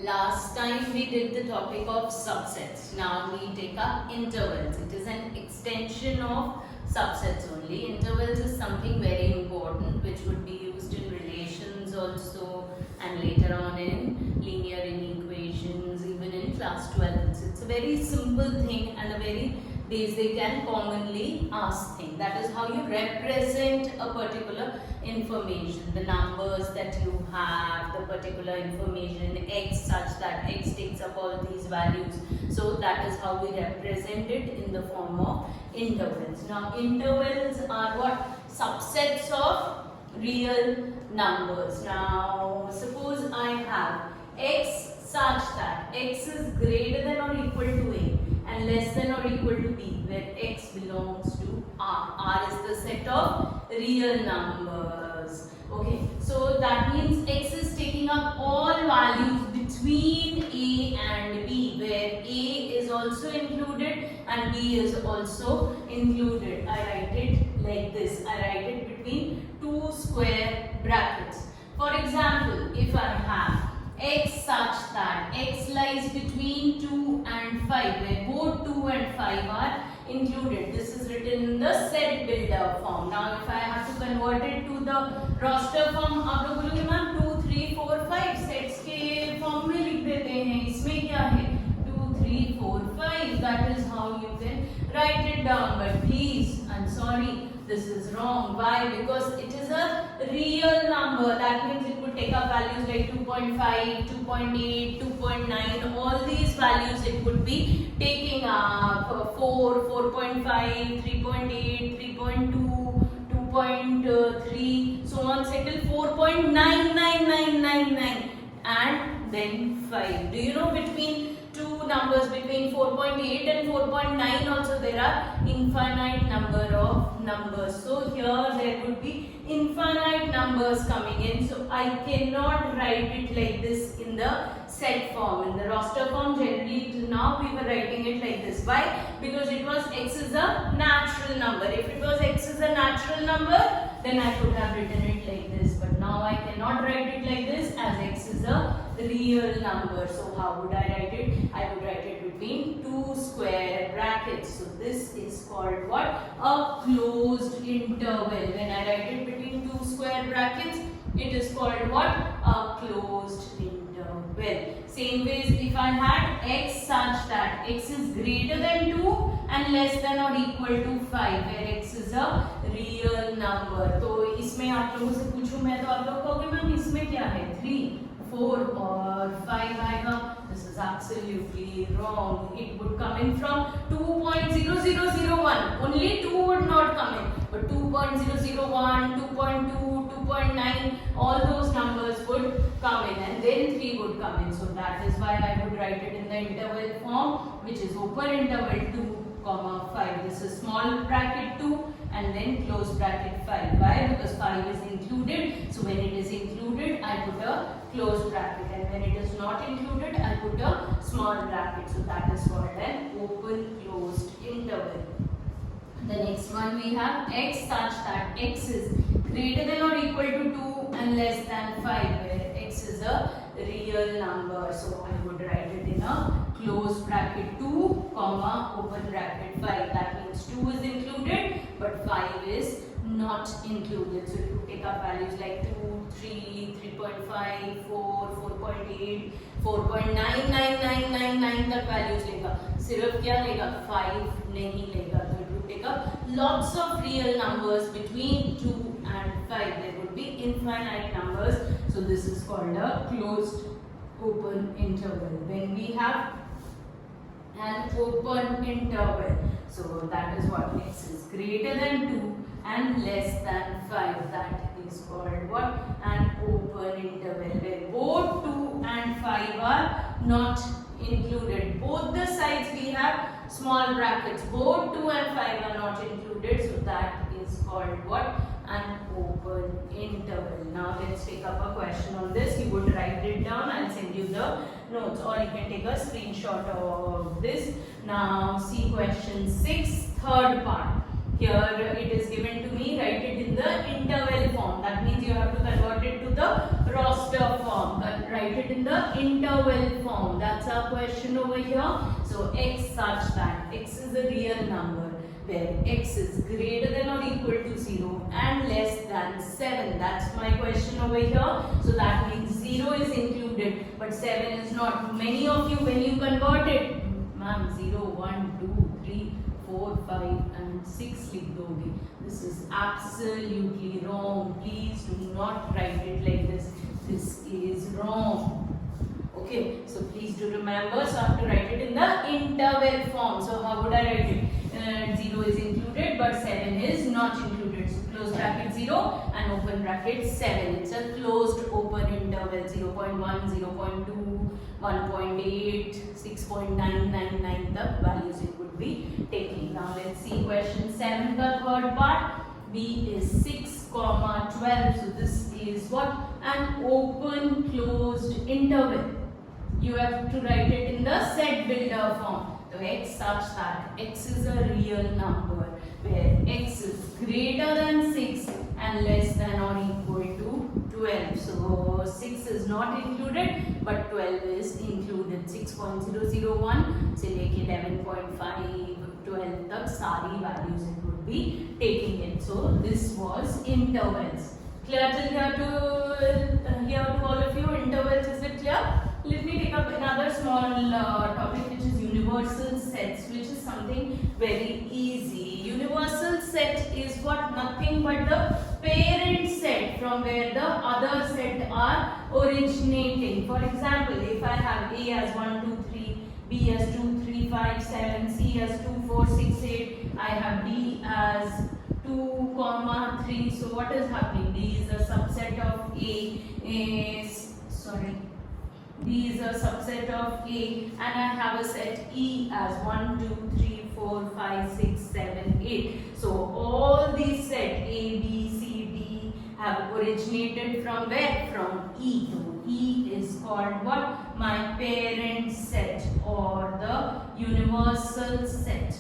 Last time we did the topic of subsets. Now we take up intervals. It is an extension of subsets only. Intervals is something very important which would be used in relations also and later on in linear inequations, even in class 12. So it's a very simple thing and a very basic and commonly asked thing. That is how you represent a particular information, the numbers that you have, the particular information x such that x takes up all these values. So that is how we represent it in the form of intervals. Now intervals are what? Subsets of real numbers. Now suppose I have x such that x is greater than or equal to a and less than or equal to b, where x belongs to r. R is the set of real numbers. Okay, so that means x is taking up all values between a and b, where a is also included and b is also included. I write it like this. I write it between two square brackets. For example, if I have x such that x lies between 2 and 5, where both 2 and 5 are included. This is written in the set builder form. Now if I have to convert it to the roster form, आप लोग बोलोगे ma'am 2 3 4 5 sets के form में लिख देते हैं. इसमें क्या है 2 3 4 5. That is how you can write it down. But please, I'm sorry, this is wrong. Why? Because it is a real number. That means it would take up values like 2.5, 2.8, 2.9. All these values it would be taking up 4, 4.5, 3.8, 3.2, 2.3, so on till 4.99999 and then 5. Do you know between two numbers, between 4.8 and 4.9 also there are infinite number of numbers. So here there would be infinite numbers coming in. So I cannot write it like this in the set form. In the roster form generally till now we were writing it like this. Why? Because it was x is a natural number. If it was x is a natural number, then I could have written it like this. But now I cannot write it like this, as x is a real number. So how would I write it? I would write it between two square brackets. So this is called what? A closed interval. When I write it between two square brackets, it is called what? A closed interval. Same ways, if I had x such that x is greater than 2 and less than or equal to 5, where x is a real number. तो इसमें आप लोगों से पूछूं मैं तो आप लोग कहोगे मैम इसमें क्या है 3, 4 और 5 आएगा. This is absolutely wrong. It would come in from 2.0001. Only 2 would not come in. But 2.001, 2.2, 2.9, all those numbers would come in, and then 3 would come in. So that is why I would write it in the interval form, which is open interval 2, 5. This is small bracket 2 and then close bracket 5. Why? Because 5 is included. So when it is included, I put a closed bracket, and when it is not included, I put a small bracket. So that is called an open closed interval. The next one we have x such that x is greater than or equal to 2 and less than 5, where x is a real number. So I would write it in a closed bracket 2, open bracket 5. That means 2 is included but 5 is not included. So it would take up values like 2, 3, 3.5, 4, 4.8, 4.99999 तक values लेगा. सिर्फ क्या लेगा? 5 नहीं लेगा. तो it would take up lots of real numbers between 2 and 5. There would be infinite numbers. So this is called a closed open interval. Then we have an open interval. So that is what? X is greater than 2 and less than 5. That is called what? An open interval, where both 2 and 5 are not included. Both the sides we have small brackets. Both 2 and 5 are not included. So that is called what? An open interval. Now let's take up a question on this. You would write it down. I'll send you the notes, or you can take a screenshot of this. Now see question 6, third part. Here it is given to me. Write it in the interval form. That means you have to convert it to the roster form. Write it in the interval form. That's our question over here. So x such that x is a real number where x is greater than or equal to 0 and less than 7. That's my question over here. So that means 0 is included but 7 is not. Many of you, when you convert it, ma'am, 0, 1, 2, 3, 4, 5 and 6 लिख दोगे. This is absolutely wrong. Please do not write it like this. This is wrong. Okay, so please do remember. So I have to write it in the interval form. So how would I write it? 0 is included but 7 is not included. So close bracket 0 and open bracket 7. It's a closed open interval. 0.1, 0.2, 1.8, 6.999 the values it would be taking. Now let's see question 7, the third part. B is 6, 12. So this is what? An open closed interval. You have to write it in the set builder form. So x such that x is a real number where x is greater than 6 and less than or equal to 12. So 6 is not included but 12 is included. 6.001 से लेके 11.5, 12 तक सारी values it would be taking it. So this was intervals. Clear till here to all of you? Intervals, is it clear? Let me take up another small topic which is universal sets, which is something very easy. Universal set is what? Nothing but the parent set from where the other set are originating. For example, if I have A as 1, 2, 3, B as 2, 3, 5, 7, C as 2, 4, 6, 8, I have D as 2, 3. So what is happening? D is a subset of A. B is a subset of A and I have a set E as 1, 2, 3, 4, 5, 6, 7, 8. So all these set A, B, C, D have originated from where? From E. So E is called what? My parent set or the universal set.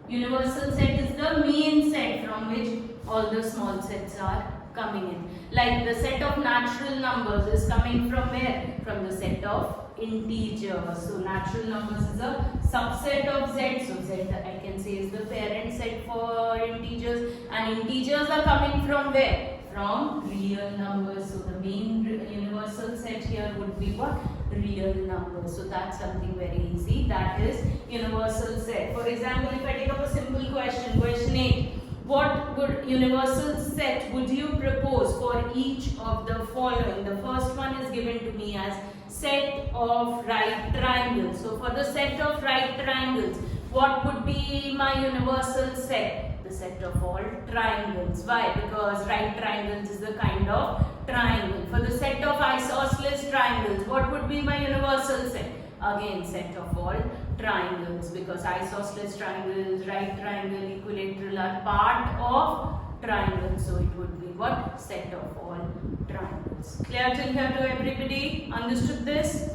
Universal set is the main set from which all the small sets are coming in. Like the set of natural numbers is coming from where? From the set of integers. So natural numbers is a subset of Z. So Z I can say is the parent set for integers, and integers are coming from where? From real numbers. So the main universal set here would be what? Real numbers. So that's something very easy. That is universal set. For example, if I take up a simple question, question 8. What would universal set would you propose for each of the following? The first one is given to me as set of right triangles. So for the set of right triangles, what would be my universal set? The set of all triangles. Why? Because right triangles is the kind of triangle. For the set of isosceles triangles, what would be my universal set? Again, set of all triangles, because isosceles triangles, right triangle, equilateral are part of triangle. So it would be what? Set of all triangles. Clear till here to everybody? Understood this?